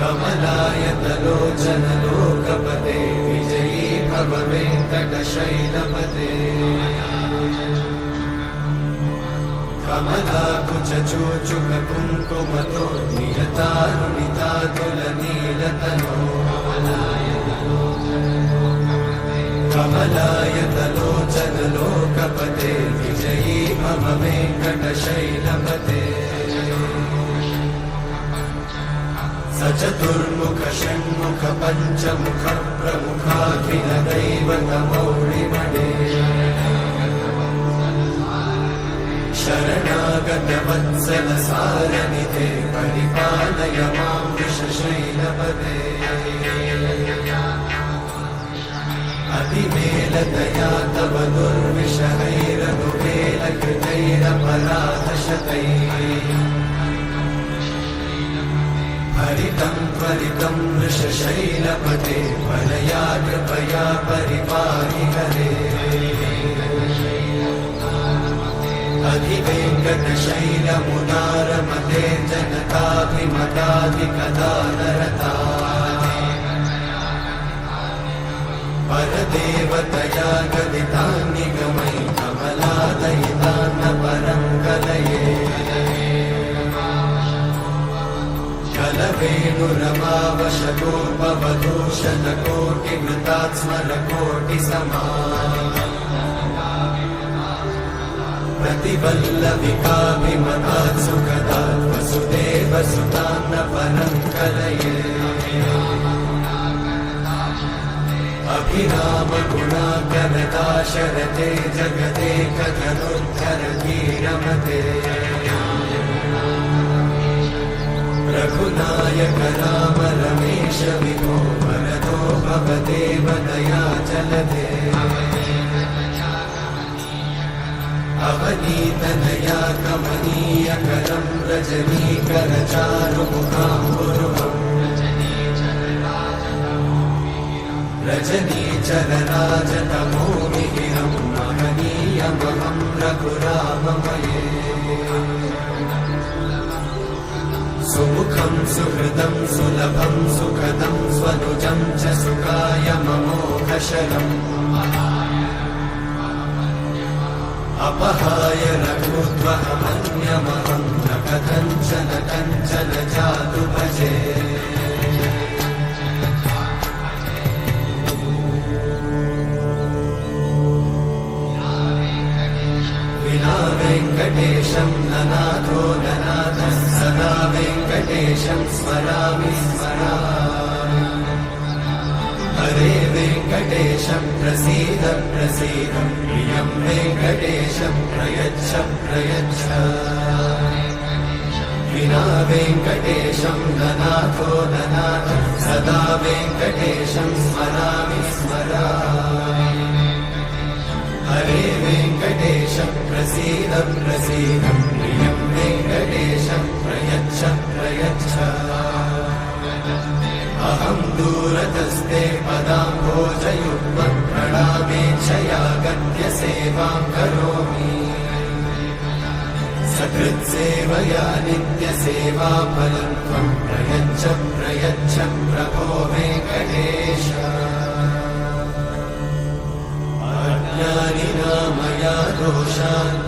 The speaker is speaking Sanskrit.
कमलायतलोचन लोकपते विजयी भव वेङ्कटशैलपते कमलाकुचूचुक कुङ्कुमतो नियतारुणितातुलनीलतनो कमलायतलोचन लोकपते विजयी भव वेङ्कटशैलपते सचतुर्मुख षण्मुख पञ्चमुख प्रमुखाखिल दैवतमौळिमणे शरणागत वत्सल सारनिधे परिपालय मां वृषशैलपते अतिवेलतया तव दुर्विषहैरनुवेलकृतैरपराधशतैः हरितं त्वरितं वृषशैलपते वरया कृपया परिपाहि हरे अधिवेङ्कटशैलमुदारमते जनताभिमताधिकदानरता परदेवतया गदितान्निगमै कमलादयितान्न परं कलये कलवेणुरमावशतोपवधूषणकोटिमृतात् स्मरकोटिसमा प्रतिवल्लविकाभिमतात् सुखदात् वसुदेवसुतान्न परं कलये अभिरामगुणाकरदाशरथे जगदेकधनुर्धरधीरमते रघुनायक राम रमेश विभो वरदो भवदेव दयाचलधे अवनीतनया कमनीयकरं रजनीकरचारुमुखाम्बुरुहम् रजनीचरराजतमोमिहिरं महनीयमहं रघुराममये सुमुखं सुहृदं सुलभं सुखदं स्वनुजं च सुखाय ममोघशरम् अपहाय रघुत्वहमन्यमहं न कथञ्चन कञ्चन जातु भजे विना वेङ्कटेशं ननाथो ननाथः सदा वेङ्कटेशं स्मरामि स्मरामि हरे वेङ्कटेशं प्रसीद प्रसीद प्रियं वेङ्कटेशं प्रयच्छ प्रयच्छ विना वेङ्कटेशं ननाथो ननाथः सदा वेङ्कटेशं स्मरामि स्मरामि हरे वेङ्कटेशं प्रसीद प्रसीद प्रियं वेङ्कटेशं प्रयच्छ प्रयच्छ अहं दूरतस्ते पदाम्भोजयुग्मं प्रणामेच्छया गत्य सेवां करोमि सकृत्सेवया नित्यसेवाफलं त्वं प्रयच्छ प्रयच्छ प्रभो वेङ्कटेश अज्ञानिना मया दोषान्